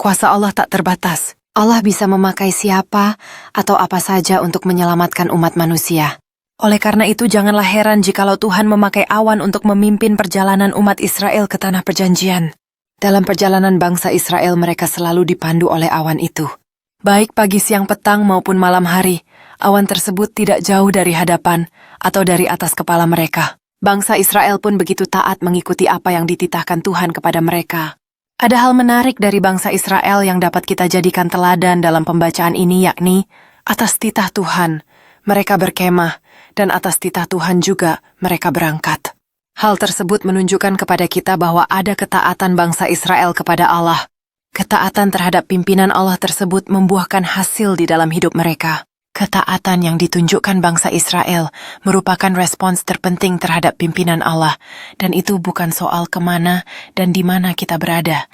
Kuasa Allah tak terbatas. Allah bisa memakai siapa atau apa saja untuk menyelamatkan umat manusia. Oleh karena itu, janganlah heran jikalau Tuhan memakai awan untuk memimpin perjalanan umat Israel ke tanah perjanjian. Dalam perjalanan bangsa Israel, mereka selalu dipandu oleh awan itu. Baik pagi, siang, petang maupun malam hari, awan tersebut tidak jauh dari hadapan atau dari atas kepala mereka. Bangsa Israel pun begitu taat mengikuti apa yang dititahkan Tuhan kepada mereka. Ada hal menarik dari bangsa Israel yang dapat kita jadikan teladan dalam pembacaan ini, yakni atas titah Tuhan, mereka berkemah, dan atas titah Tuhan juga mereka berangkat. Hal tersebut menunjukkan kepada kita bahwa ada ketaatan bangsa Israel kepada Allah. Ketaatan terhadap pimpinan Allah tersebut membuahkan hasil di dalam hidup mereka. Ketaatan yang ditunjukkan bangsa Israel merupakan respons terpenting terhadap pimpinan Allah, dan itu bukan soal kemana dan di mana kita berada,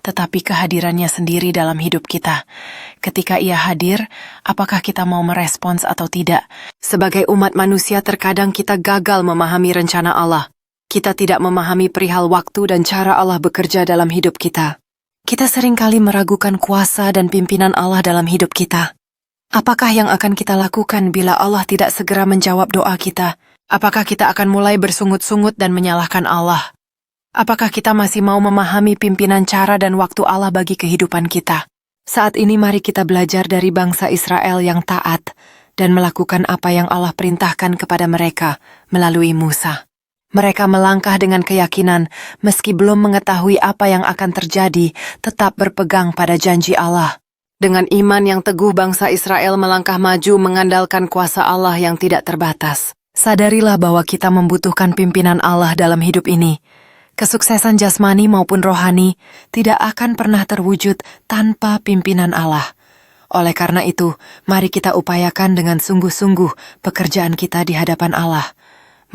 tetapi kehadirannya sendiri dalam hidup kita. Ketika Ia hadir, apakah kita mau merespons atau tidak? Sebagai umat manusia, terkadang kita gagal memahami rencana Allah. Kita tidak memahami perihal waktu dan cara Allah bekerja dalam hidup kita. Kita seringkali meragukan kuasa dan pimpinan Allah dalam hidup kita. Apakah yang akan kita lakukan bila Allah tidak segera menjawab doa kita? Apakah kita akan mulai bersungut-sungut dan menyalahkan Allah? Apakah kita masih mau memahami pimpinan cara dan waktu Allah bagi kehidupan kita? Saat ini mari kita belajar dari bangsa Israel yang taat dan melakukan apa yang Allah perintahkan kepada mereka melalui Musa. Mereka melangkah dengan keyakinan, meski belum mengetahui apa yang akan terjadi, tetap berpegang pada janji Allah. Dengan iman yang teguh, bangsa Israel melangkah maju mengandalkan kuasa Allah yang tidak terbatas. Sadarilah bahwa kita membutuhkan pimpinan Allah dalam hidup ini. Kesuksesan jasmani maupun rohani tidak akan pernah terwujud tanpa pimpinan Allah. Oleh karena itu, mari kita upayakan dengan sungguh-sungguh pekerjaan kita di hadapan Allah.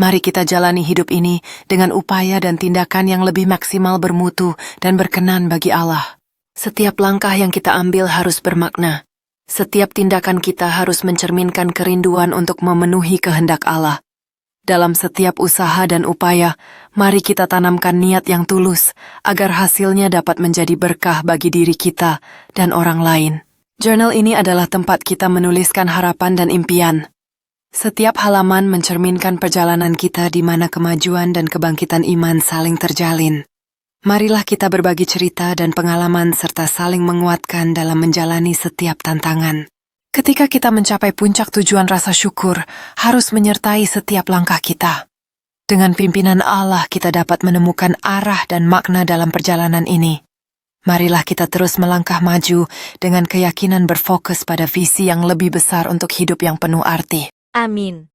Mari kita jalani hidup ini dengan upaya dan tindakan yang lebih maksimal, bermutu, dan berkenan bagi Allah. Setiap langkah yang kita ambil harus bermakna. Setiap tindakan kita harus mencerminkan kerinduan untuk memenuhi kehendak Allah. Dalam setiap usaha dan upaya, mari kita tanamkan niat yang tulus agar hasilnya dapat menjadi berkah bagi diri kita dan orang lain. Jurnal ini adalah tempat kita menuliskan harapan dan impian. Setiap halaman mencerminkan perjalanan kita di mana kemajuan dan kebangkitan iman saling terjalin. Marilah kita berbagi cerita dan pengalaman serta saling menguatkan dalam menjalani setiap tantangan. Ketika kita mencapai puncak tujuan, rasa syukur harus menyertai setiap langkah kita. Dengan pimpinan Allah, kita dapat menemukan arah dan makna dalam perjalanan ini. Marilah kita terus melangkah maju dengan keyakinan berfokus pada visi yang lebih besar untuk hidup yang penuh arti. Amin.